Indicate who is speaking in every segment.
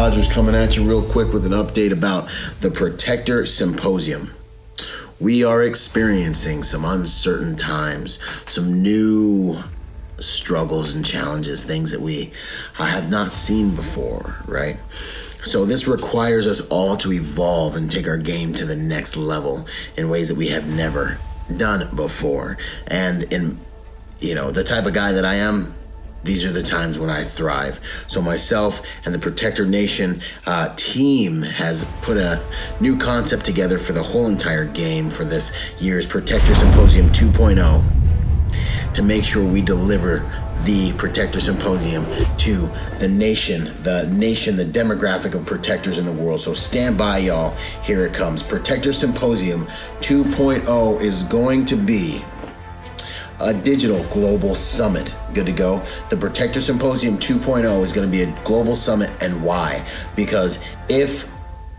Speaker 1: Rodgers coming at you real quick with an update about the Protector Symposium. We are experiencing some uncertain times, some new struggles and challenges, things that we have not seen before, right? So this requires us all to evolve and take our game to the next level in ways that we have never done before. And in, the type of guy that I am, these are the times when I thrive. So myself and the Protector Nation team has put a new concept together for the whole entire game for this year's Protector Symposium 2.0 to make sure we deliver the Protector Symposium to the nation, the demographic of protectors in the world. So stand by, y'all. Here it comes. Protector Symposium 2.0 is going to be a digital global summit. Good to go. The Protector Symposium 2.0 is going to be a global summit. And why? Because if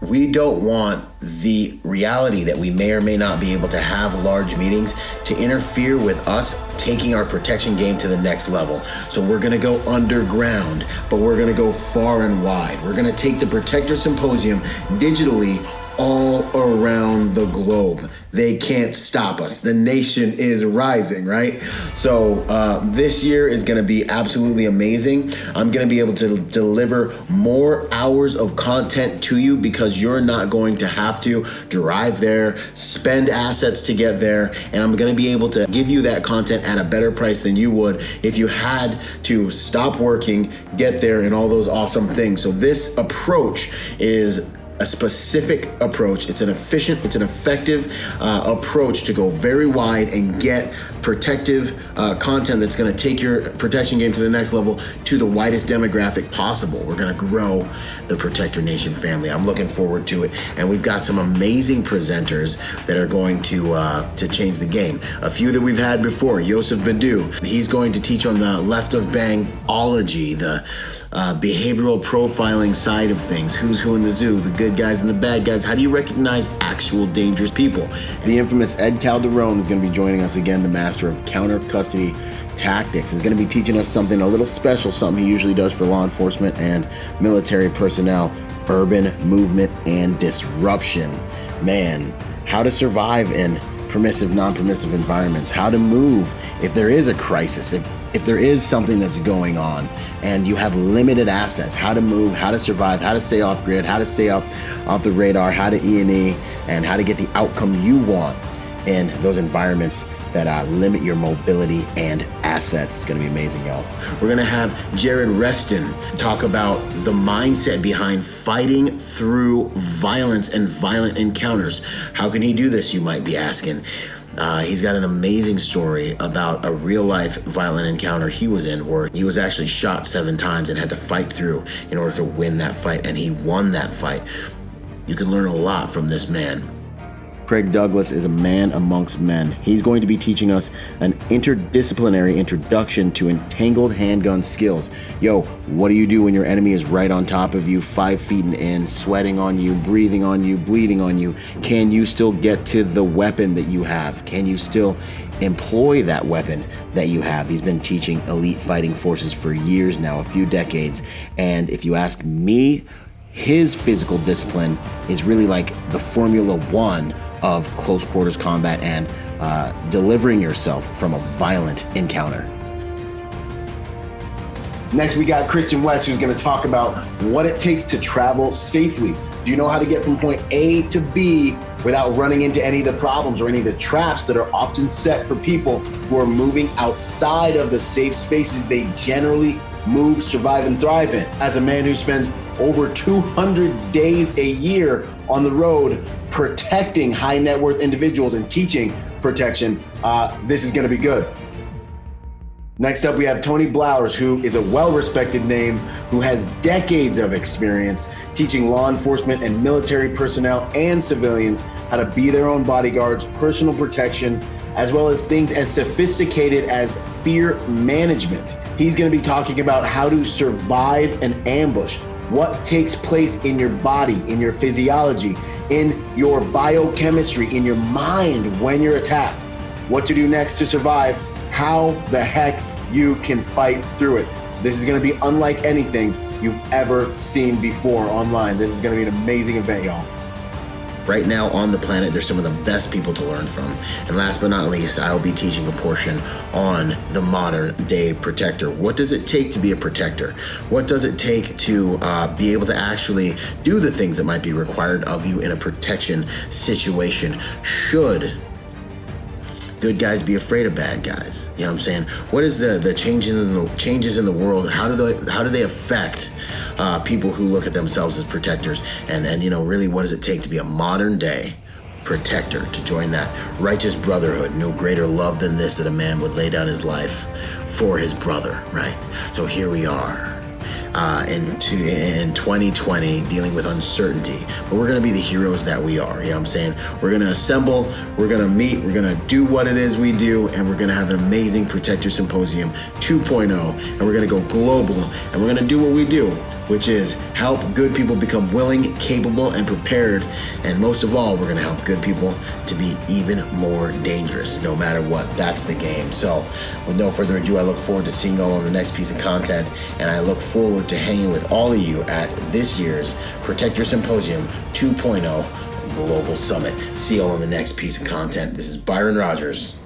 Speaker 1: we don't want the reality that we may or may not be able to have large meetings to interfere with us taking our protection game to the next level. So we're gonna go underground, but we're gonna go far and wide. We're gonna take the Protector Symposium digitally all around the globe. They can't stop us. The nation is rising, right? So this year is gonna be absolutely amazing. I'm gonna be able to deliver more hours of content to you because you're not going to have to drive there, spend assets to get there, and I'm gonna be able to give you that content at a better price than you would if you had to stop working, get there, and all those awesome things. So this approach is a specific approach. It's an efficient, it's an effective approach to go very wide and get protective content that's gonna take your protection game to the next level to the widest demographic possible. We're gonna grow the Protector Nation family. I'm looking forward to it. And we've got some amazing presenters that are going to change the game. A few that we've had before, Yosef Badu. He's going to teach on the left of bangology, the behavioral profiling side of things. Who's who in the zoo, the good guys and the bad guys. How do you recognize actual dangerous people? The infamous Ed Calderon is going to be joining us again, the master of counter custody tactics. Is going to be teaching us something a little special, something he usually does for law enforcement and military personnel: urban movement and disruption. Man, how to survive in permissive, non-permissive environments, how to move if there is a crisis, if there is something that's going on and you have limited assets, how to move, how to survive, how to stay off grid, how to stay off the radar, how to E&E, and how to get the outcome you want in those environments that limit your mobility and assets. It's gonna be amazing, y'all. We're gonna have Jared Reston talk about the mindset behind fighting through violence and violent encounters. How can he do this, you might be asking? He's got an amazing story about a real life violent encounter he was in where he was actually shot 7 times and had to fight through in order to win that fight, and he won that fight. You can learn a lot from this man. Craig Douglas is a man amongst men. He's going to be teaching us an interdisciplinary introduction to entangled handgun skills. Yo, what do you do when your enemy is right on top of you, 5 feet in, sweating on you, breathing on you, bleeding on you? Can you still get to the weapon that you have? Can you still employ that weapon that you have? He's been teaching elite fighting forces for years now, a few decades. And if you ask me, his physical discipline is really like the Formula One of close quarters combat and delivering yourself from a violent encounter. Next, we got Christian West, who's going to talk about what it takes to travel safely. Do you know how to get from point A to B without running into any of the problems or any of the traps that are often set for people who are moving outside of the safe spaces they generally move, survive, and thrive in? As a man who spends over 200 days a year on the road protecting high net worth individuals and teaching protection, this is gonna be good. Next up, we have Tony Blowers, who is a well-respected name, who has decades of experience teaching law enforcement and military personnel and civilians how to be their own bodyguards, personal protection, as well as things as sophisticated as fear management. He's gonna be talking about how to survive an ambush, what takes place in your body, in your physiology, in your biochemistry, in your mind when you're attacked, what to do next to survive, how the heck you can fight through it. This is going to be unlike anything
Speaker 2: you've ever seen before online. This is going to be an amazing event, y'all.
Speaker 1: Right now on the planet, there's some of the best people to learn from. And last but not least, I will be teaching a portion on the modern day protector. What does it take to be a protector? What does it take to be able to actually do the things that might be required of you in a protection situation? Should good guys be afraid of bad guys? You know what I'm saying? What is the changes in the world? How do they affect people who look at themselves as protectors? And you know, really, what does it take to be a modern day protector, to join that righteous brotherhood? No greater love than this, that a man would lay down his life for his brother, right? So here we are. In 2020, dealing with uncertainty, but we're going to be the heroes that we are. You know what I'm saying? We're going to assemble, we're going to meet, we're going to do what it is we do, and we're going to have an amazing Protector Symposium 2.0, and we're going to go global, and we're going to do what we do, which is help good people become willing, capable, and prepared. And most of all, we're going to help good people to be even more dangerous, no matter what. That's the game. So with no further ado, I look forward to seeing you all on the next piece of content, and I look forward to hanging with all of you at this year's Protector Symposium 2.0 Global Summit. See you all on the next piece of content. This is Byron Rodgers,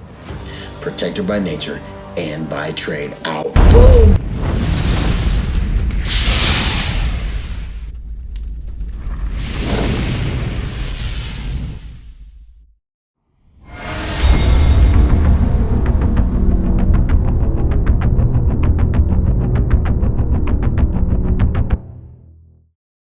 Speaker 1: protector by nature and by trade. Out. Boom.